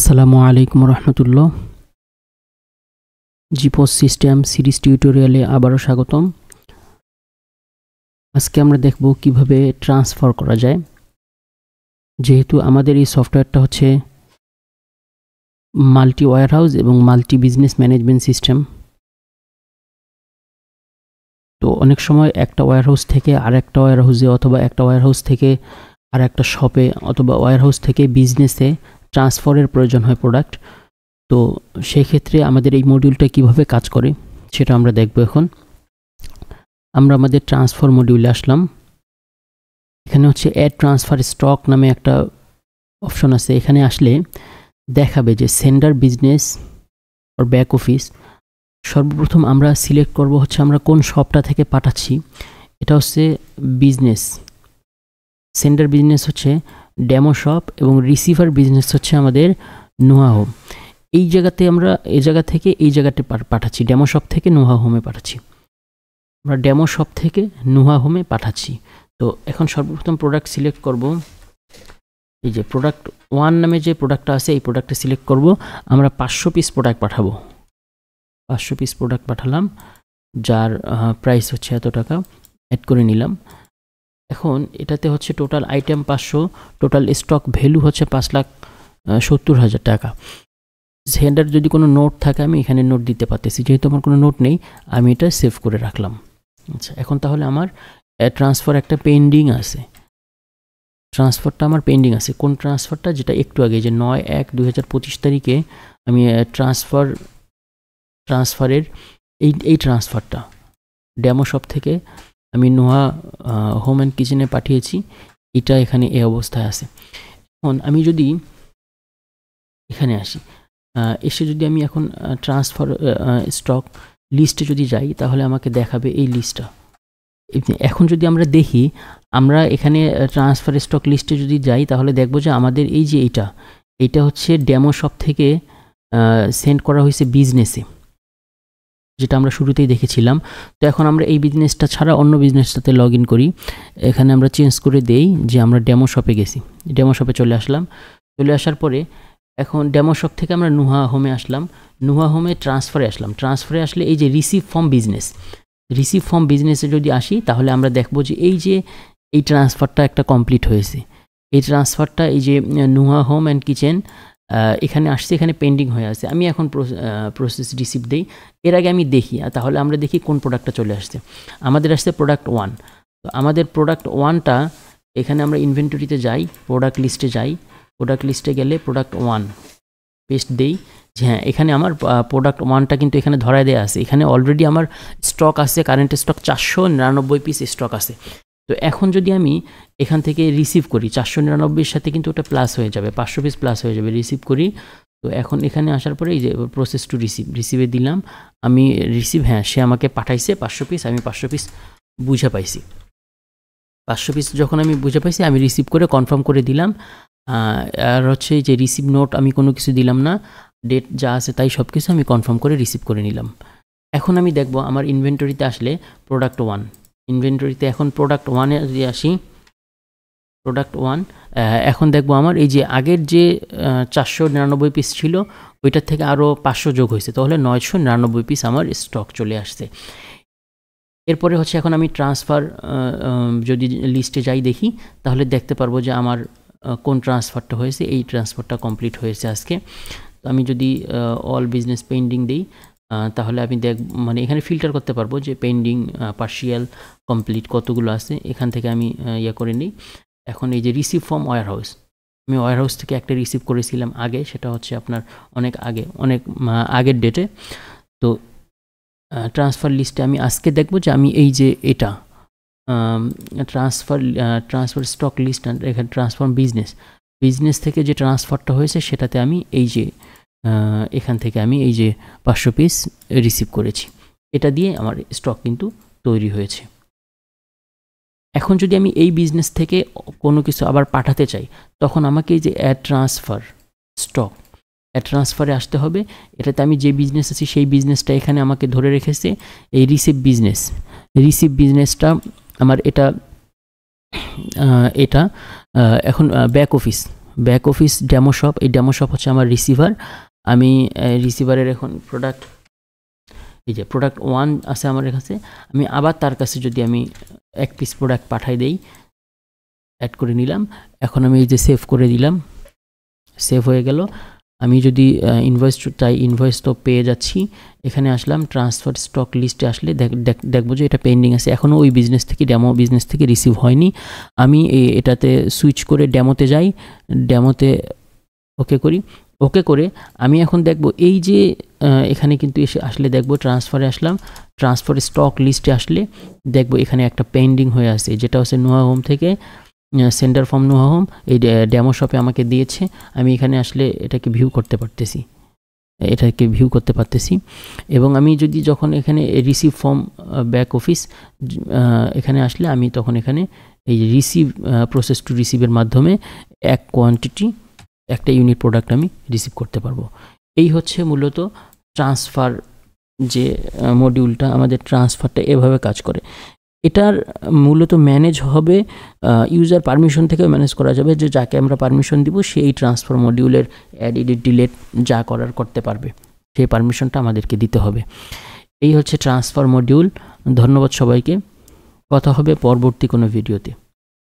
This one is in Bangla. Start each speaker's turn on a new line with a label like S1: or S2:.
S1: আসসালামু আলাইকুম রহমতুল্লাহ। জিপোস সিস্টেম সিরিজ টিউটোরিয়ালে আবারও স্বাগতম। আজকে আমরা দেখব কিভাবে ট্রান্সফার করা যায়। যেহেতু আমাদের এই সফটওয়্যারটা হচ্ছে মাল্টি ওয়্যারহাউস এবং মাল্টি বিজনেস ম্যানেজমেন্ট সিস্টেম, তো অনেক সময় একটা ওয়্যারহাউস থেকে আরেকটা ওয়্যারহাউসে অথবা একটা ওয়্যারহাউস থেকে আরেকটা শপে অথবা ওয়্যারহাউস থেকে বিজনেসে ট্রান্সফারের প্রয়োজন হয় প্রোডাক্ট। তো সেই ক্ষেত্রে আমাদের এই মডিউলটা কিভাবে কাজ করে সেটা আমরা দেখব। এখন আমরা আমাদের ট্রান্সফার মডিউলে আসলাম। এখানে হচ্ছে অ্যাড ট্রান্সফার স্টক নামে একটা অপশন আছে। এখানে আসলে দেখাবে যে সেন্ডার বিজনেস আর ব্যাক অফিস। সর্বপ্রথম আমরা সিলেক্ট করব হচ্ছে আমরা কোন শপটা থেকে পাঠাচ্ছি। এটা হচ্ছে বিজনেস, সেন্ডার বিজনেস হচ্ছে ডেমো শপ এবং রিসিভার বিজনেস হচ্ছে আমাদের নোহা হোম। এই জায়গাতে আমরা এই জায়গা থেকে এই জায়গাতে পাঠাচ্ছি, ডেমো শপ থেকে নোহা হোমে পাঠাচ্ছি। আমরা ডেমো শপ থেকে নোহা হোমে পাঠাচ্ছি। তো এখন সর্বপ্রথম প্রোডাক্ট সিলেক্ট করব। এই যে প্রোডাক্ট 1 নামে যে প্রোডাক্টটা আছে এই প্রোডাক্টটা সিলেক্ট করব। আমরা 500 পিস প্রোডাক্ট পাঠাবো। 500 পিস প্রোডাক্ট পাঠালাম, যার প্রাইস হচ্ছে এত টাকা, অ্যাড করে নিলাম। এখন এটাতে হচ্ছে total item 500, total stock value হচ্ছে 5,70,000 টাকা। সেন্ডার যদি কোনো নোট থাকে আমি এখানে নোট দিতে পারতেছি, যেহেতু আমার কোনো নোট নেই আমি এটা সেভ করে রাখলাম। আচ্ছা, এখন তাহলে আমার ট্রান্সফার একটা পেন্ডিং আছে। ট্রান্সফারটা আমার পেন্ডিং আছে। কোন ট্রান্সফারটা? যেটা একটু আগে, যে 9/1/2025 তারিখে আমি ট্রান্সফারের এই ট্রান্সফারটা ডেমো শপ থেকে আমি নোহা হোম অ্যান্ড কিচেনে পাঠিয়েছি। এটা এখানে এই অবস্থায় আছে। এখন আমি যদি এখানে আসি, এসে যদি আমি এখন ট্রান্সফার স্টক লিস্টে যদি যাই তাহলে আমাকে দেখাবে এই লিস্টটা। এখন যদি আমরা দেখি, আমরা এখানে ট্রান্সফার স্টক লিস্টে যদি যাই তাহলে দেখব যে আমাদের এই যে এইটা হচ্ছে ডেমো শপ থেকে সেন্ড করা হয়েছে বিজনেসে, যেটা আমরা শুরুতেই দেখেছিলাম। তো এখন আমরা এই বিজনেসটা ছাড়া অন্য বিজনেসটাতে লগ ইন করি। এখানে আমরা চেঞ্জ করে দেই যে আমরা ডেমো শপে গেছি। ডেমো শপে চলে আসলাম। চলে আসার পরে এখন ডেমো শপ থেকে আমরা নোহা হোমে আসলাম। নোহা হোমে ট্রান্সফারে আসলাম। ট্রান্সফারে আসলে এই যে রিসিভ ফ্রম বিজনেসে যদি আসি তাহলে আমরা দেখব যে এই ট্রান্সফারটা একটা কমপ্লিট হয়েছে। এই ট্রান্সফারটা এই যে নোহা হোম অ্যান্ড কিচেন এখানে আসছে, এখানে পেন্ডিং হয়ে আছে। আমি এখন প্রসেস রিসিভ দেই। এর আগে আমি দেখি, তাহলে আমরা দেখি কোন প্রোডাক্টটা চলে আসছে। আমাদের আসছে প্রোডাক্ট 1। তো আমাদের প্রোডাক্ট 1টা এখানে আমরা ইনভেন্টরিতে যাই, প্রোডাক্ট লিস্টে যাই। প্রোডাক্ট লিস্টে গেলে প্রোডাক্ট 1 পেস্ট দেই। যে হ্যাঁ, এখানে আমার প্রোডাক্ট 1টা কিন্তু এখানে ধরায় দেওয়া আছে। এখানে অলরেডি আমার স্টক আছে, কারেন্ট স্টক 499 পিস স্টক আছে। তো এখন যদি আমি এখান থেকে রিসিভ করি 499-এর সাথে কিন্তু ওটা প্লাস হয়ে যাবে, 500 পিস প্লাস হয়ে যাবে। রিসিভ করি। তো এখন এখানে আসার পরে এই যে প্রসেস টু রিসিভে দিলাম আমি রিসিভ। হ্যাঁ, সে আমাকে পাঠাইছে 500 পিস, আমি 500 পিস বুঝে পাইছি। 500 পিস যখন আমি বুঝে পাইছি আমি রিসিভ করে কনফার্ম করে দিলাম। আর হচ্ছে যে রিসিভ নোট আমি কোনো কিছু দিলাম না, ডেট যা আছে তাই সব কিছু আমি কনফার্ম করে রিসিভ করে নিলাম। এখন আমি দেখব আমার ইনভেন্টরিতে আসলে প্রোডাক্ট 1, ইনভেন্টরিতে এখন প্রোডাক্ট 1-এ যদি আসি, প্রোডাক্ট 1 এখন দেখব আমার এই যে আগের যে 499 পিস ছিল ওইটার থেকে আরও 500 যোগ হয়েছে, তাহলে 999 পিস আমার স্টক চলে আসছে। এরপরে হচ্ছে এখন আমি ট্রান্সফার যদি লিস্টে যাই দেখি তাহলে দেখতে পারবো যে আমার কোন ট্রান্সফারটা হয়েছে। এই ট্রান্সফারটা কমপ্লিট হয়েছে আজকে। তো আমি যদি অল বিজনেস পেন্ডিং দিই তাহলে আমি মানে এখানে ফিল্টার করতে পারবো যে পেন্ডিং, পার্শিয়াল, কমপ্লিট কতগুলো আছে। এখান থেকে আমি করে নিই। এখন এই যে রিসিভ ফ্রম ওয়্যারহাউস, আমি ওয়্যারহাউস থেকে একটা রিসিভ করেছিলাম আগে, সেটা হচ্ছে আপনার অনেক আগের ডেটে। তো ট্রান্সফার লিস্টে আমি আজকে দেখব যে আমি এই যে এটা ট্রান্সফার স্টক লিস্ট, এখানে ট্রান্সফার বিজনেস থেকে যে ট্রান্সফারটা হয়েছে সেটাতে আমি এই যে এখান থেকে আমি এই যে 500 পিস রিসিভ করেছি। এটা দিয়ে আমার স্টক কিন্তু তৈরি হয়েছে। এখন যদি আমি এই বিজনেস থেকে কোনো কিছু আবার পাঠাতে চাই তখন আমাকে এই যে অ্যাড ট্রান্সফার স্টক, অ্যাড ট্রান্সফারে আসতে হবে। এটাতে আমি যে বিজনেস আছি সেই বিজনেসটা এখানে আমাকে ধরে রেখেছে। এই রিসিভ বিজনেসটা আমার এটা এখন back office, back office demo shop, এই ডেমো শপ হচ্ছে আমার রিসিভার। আমি রিসিভারের এখন প্রোডাক্ট, এই যে প্রোডাক্ট 1 আছে আমার কাছে, আমি আবার তার কাছে যদি আমি এক পিস প্রোডাক্ট পাঠাই দেই, অ্যাড করে নিলাম, এখন আমি এই যে সেভ করে দিলাম, সেভ হয়ে গেল। আমি যদি ইনভয়েস চাই, ইনভয়েস তো পেয়ে যাচ্ছি, এখানে আসলাম ট্রান্সফার স্টক লিস্টে আসলে দেখবো যে এটা পেন্ডিং আছে, এখনও ওই বিজনেস থেকে, ডেমো বিজনেস থেকে রিসিভ হয়নি। আমি এটাতে সুইচ করে ডেমোতে যাই, ডেমোতে ওকে করি, ওকে করে আমি এখন দেখব এই যে এখানে কিন্তু এসে আসলে দেখব ট্রান্সফারে আসলাম, ট্রান্সফার স্টক লিস্টে আসলে দেখব এখানে একটা পেন্ডিং হয়ে আছে, যেটা হচ্ছে নোহা হোম থেকে, সেন্ডার ফ্রম নোহা হোম, এই ডেমো শপে আমাকে দিয়েছে। আমি এখানে আসলে এটাকে ভিউ করতে পারতেছি, এবং আমি যদি যখন এখানে রিসিভ ফ্রম ব্যাক অফিস এখানে আসলে আমি তখন এখানে এই রিসিভ প্রসেস টু রিসিভের মাধ্যমে এক কোয়ান্টিটি, একটা ইউনিট প্রোডাক্ট আমি রিসিভ করতে পারবো। এই হচ্ছে মূলত ট্রান্সফার, যে মডিউলটা আমাদের ট্রান্সফারটা এভাবে কাজ করে। এটার মূলত ম্যানেজ হবে ইউজার পারমিশন থেকে ম্যানেজ করা যাবে, যে যাকে আমরা পারমিশন দিব সেই ট্রান্সফার মডিউলের অ্যাড, এডিট, ডিলেট যা করার করতে পারবে, সেই পারমিশনটা আমাদেরকে দিতে হবে। এই হচ্ছে ট্রান্সফার মডিউল। ধন্যবাদ সবাইকে, কথা হবে পরবর্তী কোনো ভিডিওতে।